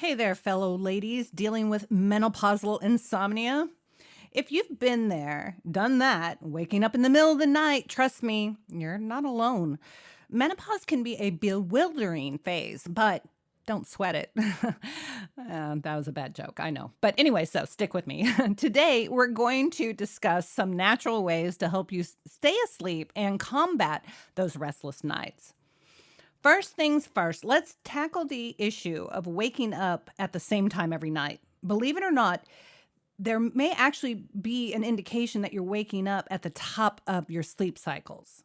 Hey there, fellow ladies dealing with menopausal insomnia. If you've been there, done that, waking up in the middle of the night, trust me, you're not alone. Menopause can be a bewildering phase, but don't sweat it. That was a bad joke, I know. But anyway, so stick with me. Today, we're going to discuss some natural ways to help you stay asleep and combat those restless nights. First things first, let's tackle the issue of waking up at the same time every night. Believe it or not, there may actually be an indication that you're waking up at the top of your sleep cycles.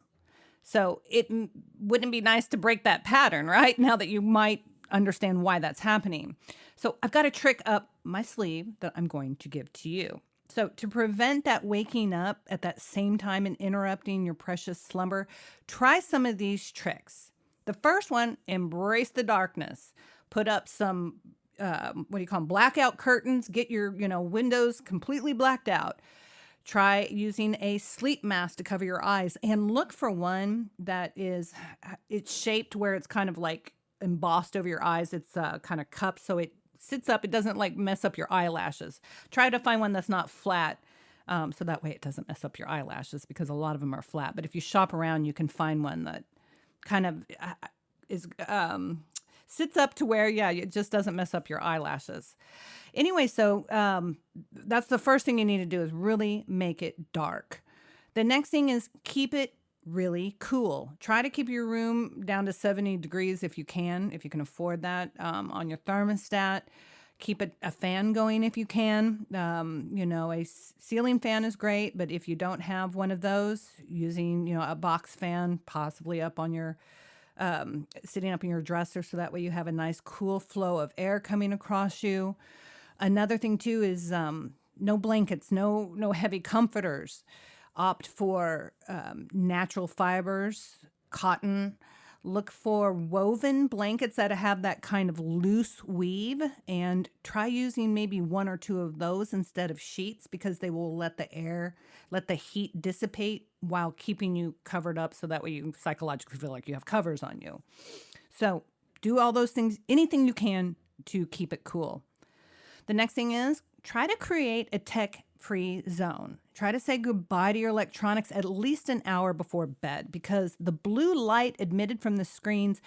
So wouldn't it be nice to break that pattern, right? Now that you might understand why that's happening. So I've got a trick up my sleeve that I'm going to give to you. So to prevent that waking up at that same time and interrupting your precious slumber, try some of these tricks. The first one, embrace the darkness. Put up some, what do you call them, blackout curtains. Get your, windows completely blacked out. Try using a sleep mask to cover your eyes and look for one that it's shaped where it's kind of like embossed over your eyes. It's kind of cupped so it sits up. It doesn't like mess up your eyelashes. Try to find one that's not flat. So that way it doesn't mess up your eyelashes because a lot of them are flat. But if you shop around, you can find one that kind of is sits up to where, yeah, it just doesn't mess up your eyelashes. Anyway, so that's the first thing you need to do is really make it dark. The next thing is keep it really cool. Try to keep your room down to 70 degrees if you can afford that on your thermostat. Keep a fan going if you can. Ceiling fan is great, but if you don't have one of those, using, a box fan, possibly up on your, sitting up in your dresser so that way you have a nice cool flow of air coming across you. Another thing too is no blankets, no heavy comforters. Opt for natural fibers, cotton. Look for woven blankets that have that kind of loose weave and try using maybe one or two of those instead of sheets because they will let the heat dissipate while keeping you covered up so that way you psychologically feel like you have covers on you. So do all those things, anything you can to keep it cool. The next thing is try to create a tech-free zone. Try to say goodbye to your electronics at least an hour before bed because the blue light emitted from the screens,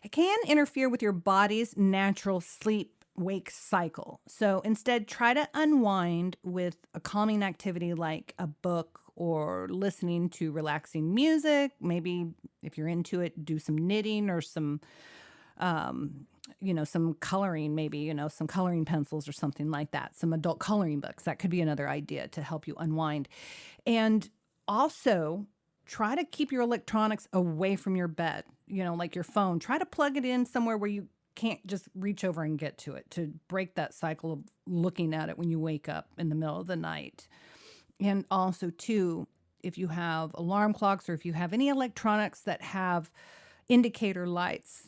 it can interfere with your body's natural sleep-wake cycle. So instead, try to unwind with a calming activity like a book or listening to relaxing music. Maybe if you're into it, do some knitting or some some coloring, maybe, some coloring pencils or something like that, some adult coloring books. That could be another idea to help you unwind. And also try to keep your electronics away from your bed, like your phone. Try to plug it in somewhere where you can't just reach over and get to it to break that cycle of looking at it when you wake up in the middle of the night. And also, too, if you have alarm clocks or if you have any electronics that have indicator lights,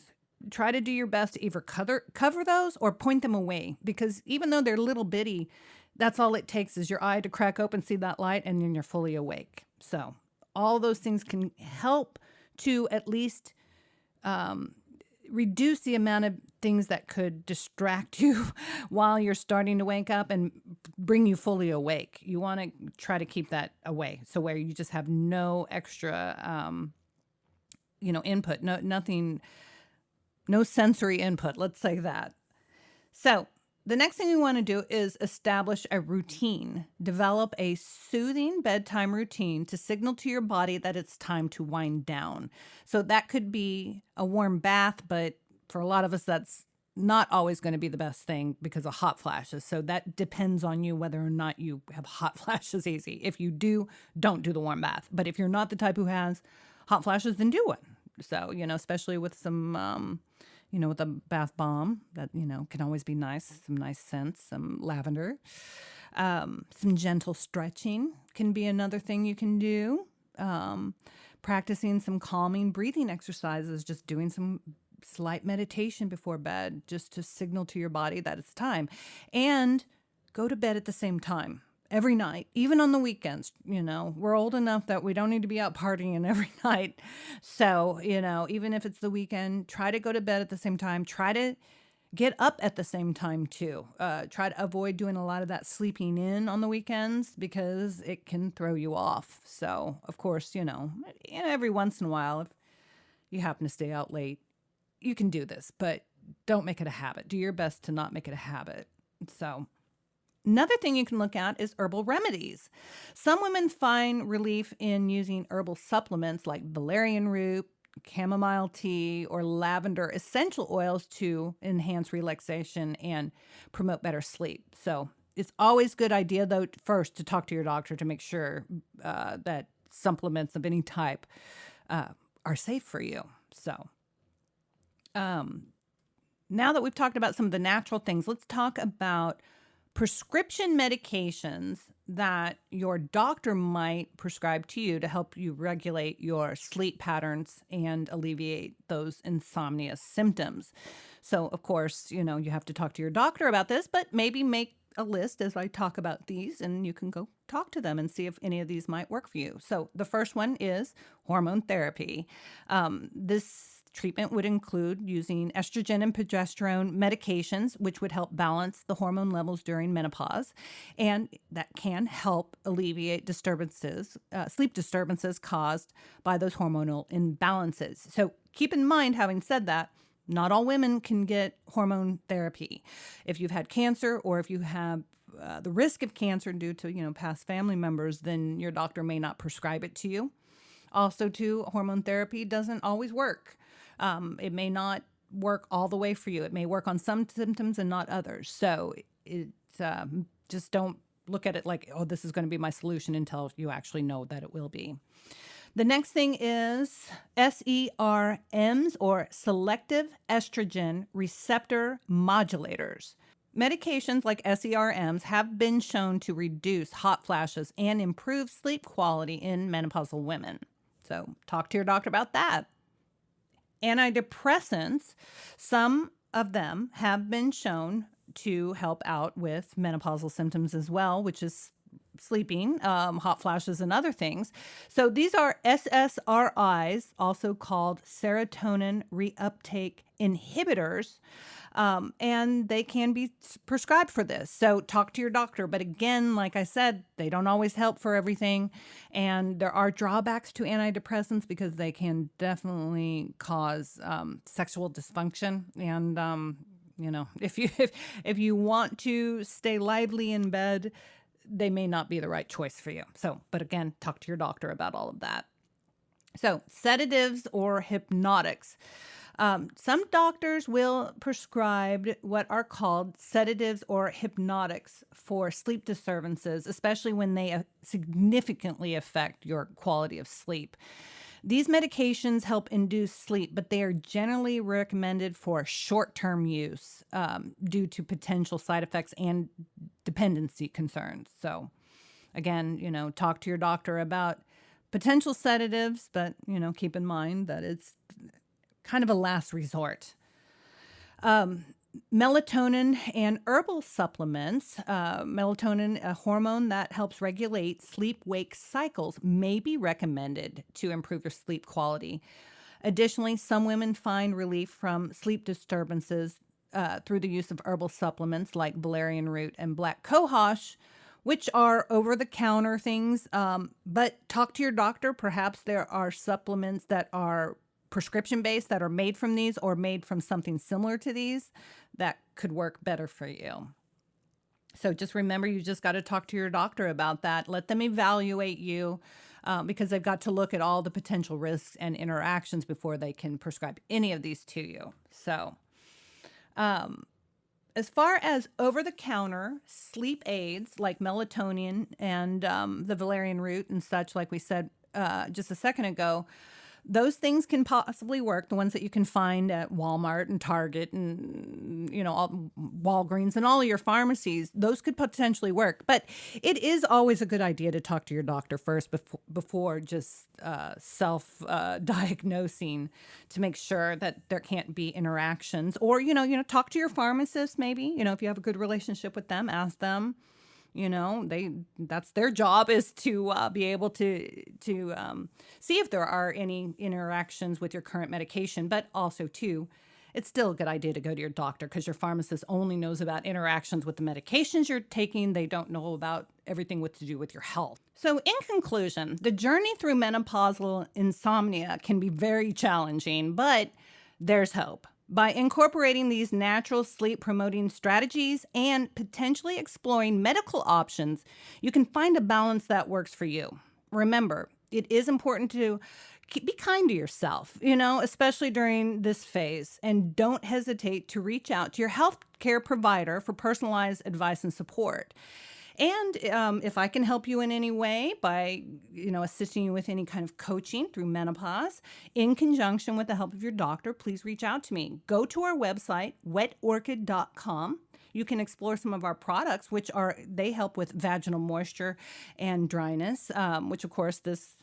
try to do your best to either cover those or point them away because even though they're little bitty, that's all it takes is your eye to crack open, see that light, and then you're fully awake. So all those things can help to at least reduce the amount of things that could distract you while you're starting to wake up and bring you fully awake. You want to try to keep that away. So where you just have no extra, input, nothing. No sensory input, let's say that. So the next thing we want to do is establish a routine. Develop a soothing bedtime routine to signal to your body that it's time to wind down. So that could be a warm bath, but for a lot of us, that's not always going to be the best thing because of hot flashes. So that depends on you whether or not you have hot flashes easy. If you do, don't do the warm bath. But if you're not the type who has hot flashes, then do one. So, especially with some, with a bath bomb that, can always be nice, some nice scents, some lavender, some gentle stretching can be another thing you can do. Practicing some calming breathing exercises, just doing some slight meditation before bed, just to signal to your body that it's time. And go to bed at the same time. Every night, even on the weekends, we're old enough that we don't need to be out partying every night. So, even if it's the weekend, try to go to bed at the same time. Try to Get up at the same time too. Try to avoid doing a lot of that sleeping in on the weekends because it can throw you off. So, of course, every once in a while, if you happen to stay out late, you can do this, but don't make it a habit. Do your best to not make it a habit. So, another thing you can look at is herbal remedies. Some women find relief in using herbal supplements like valerian root, chamomile tea, or lavender essential oils to enhance relaxation and promote better sleep. So it's always a good idea, though, first to talk to your doctor to make sure that supplements of any type are safe for you. So now that we've talked about some of the natural things, let's talk about prescription medications that your doctor might prescribe to you to help you regulate your sleep patterns and alleviate those insomnia symptoms. So, of course, you have to talk to your doctor about this, but maybe make a list as I talk about these, and you can go talk to them and see if any of these might work for you. So, the first one is hormone therapy. This treatment would include using estrogen and progesterone medications, which would help balance the hormone levels during menopause. And that can help alleviate sleep disturbances caused by those hormonal imbalances. So keep in mind, having said that, not all women can get hormone therapy. If you've had cancer or if you have the risk of cancer due to, past family members, then your doctor may not prescribe it to you. Also, too, hormone therapy doesn't always work. It may not work all the way for you. It may work on some symptoms and not others. So just don't look at it like, oh, this is going to be my solution until you actually know that it will be. The next thing is SERMs, or selective estrogen receptor modulators. Medications like SERMs have been shown to reduce hot flashes and improve sleep quality in menopausal women. So talk to your doctor about that. Antidepressants, some of them have been shown to help out with menopausal symptoms as well, which is sleeping, hot flashes, and other things. So these are SSRIs, also called serotonin reuptake inhibitors, and they can be prescribed for this. So talk to your doctor. But again, like I said, they don't always help for everything. And there are drawbacks to antidepressants because they can definitely cause sexual dysfunction. And, if you want to stay lively in bed, they may not be the right choice for you. So, but again, talk to your doctor about all of that. So sedatives or hypnotics. Some doctors will prescribe what are called sedatives or hypnotics for sleep disturbances, especially when they significantly affect your quality of sleep. These medications help induce sleep, but they are generally recommended for short-term use due to potential side effects and dependency concerns. So again, talk to your doctor about potential sedatives, but, keep in mind that it's kind of a last resort. Melatonin and herbal supplements. Melatonin, a hormone that helps regulate sleep-wake cycles, may be recommended to improve your sleep quality. Additionally, some women find relief from sleep disturbances through the use of herbal supplements like valerian root and black cohosh, which are over-the-counter things. But talk to your doctor. Perhaps there are supplements that are prescription-based that are made from these or made from something similar to these that could work better for you. So just remember, you just got to talk to your doctor about that. Let them evaluate you because they've got to look at all the potential risks and interactions before they can prescribe any of these to you. So as far as over-the-counter sleep aids like melatonin and the valerian root and such, like we said just a second ago, those things can possibly work, the ones that you can find at Walmart and Target and, all, Walgreens and all of your pharmacies. Those could potentially work. But it is always a good idea to talk to your doctor first before just self-diagnosing to make sure that there can't be interactions. Or, talk to your pharmacist maybe. If you have a good relationship with them, ask them. That's their job, is to be able to see if there are any interactions with your current medication, but also too It's still a good idea to go to your doctor because your pharmacist only knows about interactions with the medications you're taking. They don't know about everything what to do with your health. So in conclusion, the journey through menopausal insomnia can be very challenging, but there's hope. By incorporating these natural sleep promoting strategies and potentially exploring medical options, you can find a balance that works for you. Remember, it is important to be kind to yourself, especially during this phase, and don't hesitate to reach out to your healthcare provider for personalized advice and support. And if I can help you in any way by, assisting you with any kind of coaching through menopause in conjunction with the help of your doctor, please reach out to me. Go to our website, wetorchid.com. You can explore some of our products, they help with vaginal moisture and dryness, which of course this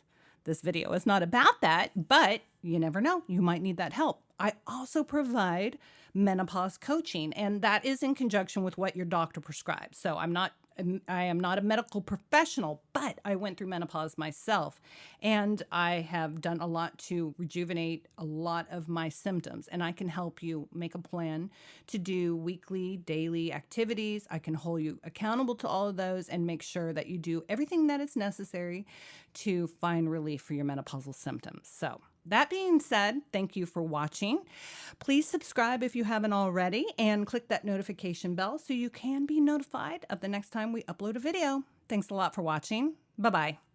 video is not about that, but you never know. You might need that help. I also provide menopause coaching, and that is in conjunction with what your doctor prescribes. So I am not a medical professional, but I went through menopause myself, and I have done a lot to rejuvenate a lot of my symptoms, and I can help you make a plan to do weekly, daily activities. I can hold you accountable to all of those and make sure that you do everything that is necessary to find relief for your menopausal symptoms. So that being said, thank you for watching. Please subscribe if you haven't already and click that notification bell so you can be notified of the next time we upload a video. Thanks a lot for watching. Bye-bye.